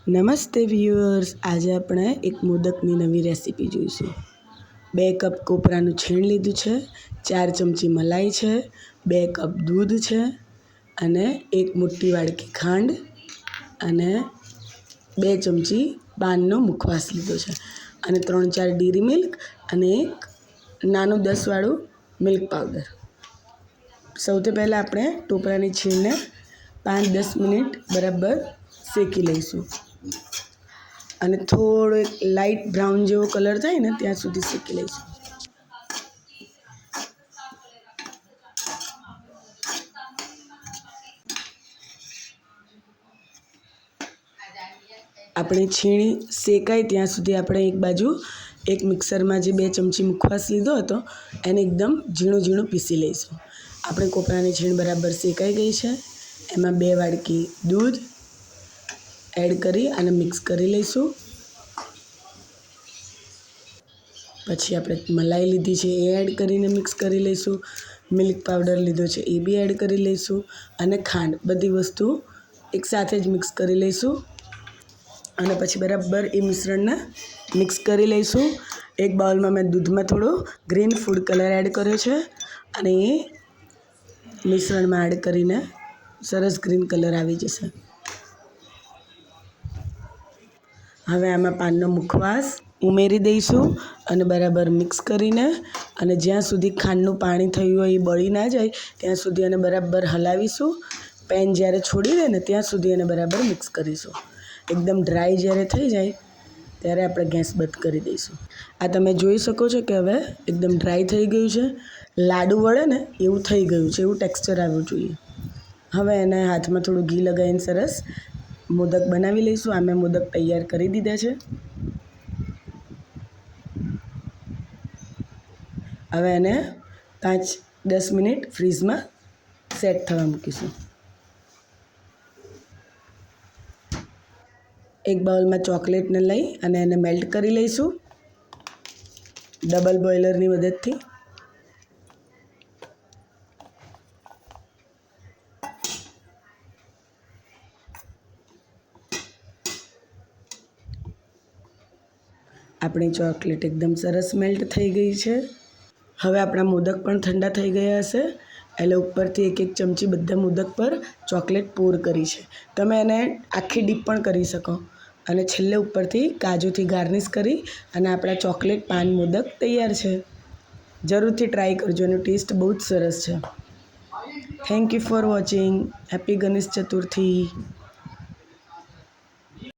નમસ્તે વ્યુઅર્સ, આજે આપણે એક મોદકની નવી રેસીપી જોઈશું। 2 કપ કોપરાનું છીણ લીધું છે, 4 ચમચી મલાઈ છે, 2 કપ દૂધ છે અને 1 મોટી વાડકી ખાંડ અને 2 ચમચી પાનનો મુખવાસ લીધો છે અને 3-4 ડેરી મિલ્ક અને એક નાનું 10 વાળું મિલ્ક પાવડર। સૌથી પહેલાં આપણે ટોપરાની છીણને 5-10 મિનિટ બરાબર શેકી લઈશું અને થોડો એક લાઇટ બ્રાઉન જેવો કલર થાય ને ત્યાં સુધી શેકી લઈશું। આપણી છીણ શેકાય ત્યાં સુધી આપણે એક બાજુ એક મિક્સરમાં જે 2 ચમચી મુખવાસ લીધો હતો એને એકદમ ઝીણું ઝીણું પીસી લઈશું। આપણે કોપરાની છીણ બરાબર શેકાઈ ગઈ છે, એમાં 2 વાડકી દૂધ એડ કરી અને મિક્સ કરી લઈશું। પછી આપણે મલાઈ લીધી છે એ એડ કરીને મિક્સ કરી લઈશું, મિલ્ક પાવડર લીધો છે એ બી એડ કરી લઈશું અને ખાંડ, બધી વસ્તુ એકસાથે જ મિક્સ કરી લઈશું અને પછી બરાબર એ મિશ્રણને મિક્સ કરી લઈશું। એક બાઉલમાં મેં દૂધમાં થોડો ગ્રીન ફૂડ કલર એડ કર્યો છે અને એ મિશ્રણમાં એડ કરીને સરસ ગ્રીન કલર આવી જશે। હવે આમાં પાનનો મુખવાસ ઉમેરી દઈશું અને બરાબર મિક્સ કરીને અને જ્યાં સુધી ખાંડનું પાણી થયું હોય એ બળી ના જાય ત્યાં સુધી એને બરાબર હલાવીશું। પેન જ્યારે છોડી દે ને ત્યાં સુધી એને બરાબર મિક્સ કરીશું। એકદમ ડ્રાય જ્યારે થઈ જાય ત્યારે આપણે ગેસ બંધ કરી દઈશું। આ તમે જોઈ શકો છો કે હવે એકદમ ડ્રાય થઈ ગયું છે, લાડુ વળે ને એવું થઈ ગયું છે, એવું ટેક્સચર આવવું જોઈએ। હવે એને હાથમાં થોડું ઘી લગાવીને સરસ મોદક બનાવી લઈશું। આ મેં મોદક તૈયાર કરી દીધા છે। હવે એને 5-10 મિનિટ ફ્રીઝમાં સેટ થવા મૂકીશું। એક બાઉલમાં ચોકલેટને લઈ અને એને મેલ્ટ કરી લઈશું ડબલ બોઇલરની મદદથી। આપણી ચોકલેટ એકદમ સરસ મેલ્ટ થઈ ગઈ છે। હવે આપણા મોદક પણ ઠંડા થઈ ગયા હશે એટલે ઉપરથી 1-1 ચમચી બધા મોદક પર ચોકલેટ પોર કરી છે। તમે એને આખી ડીપ પણ કરી શકો અને છેલ્લે ઉપરથી કાજુથી ગાર્નિશ કરી અને આપણા ચોકલેટ પાન મોદક તૈયાર છે। જરૂરથી ટ્રાય કરજો, એનો ટેસ્ટ બહુ જ સરસ છે। Thank you for watching. Happy Ganesh Chaturthi.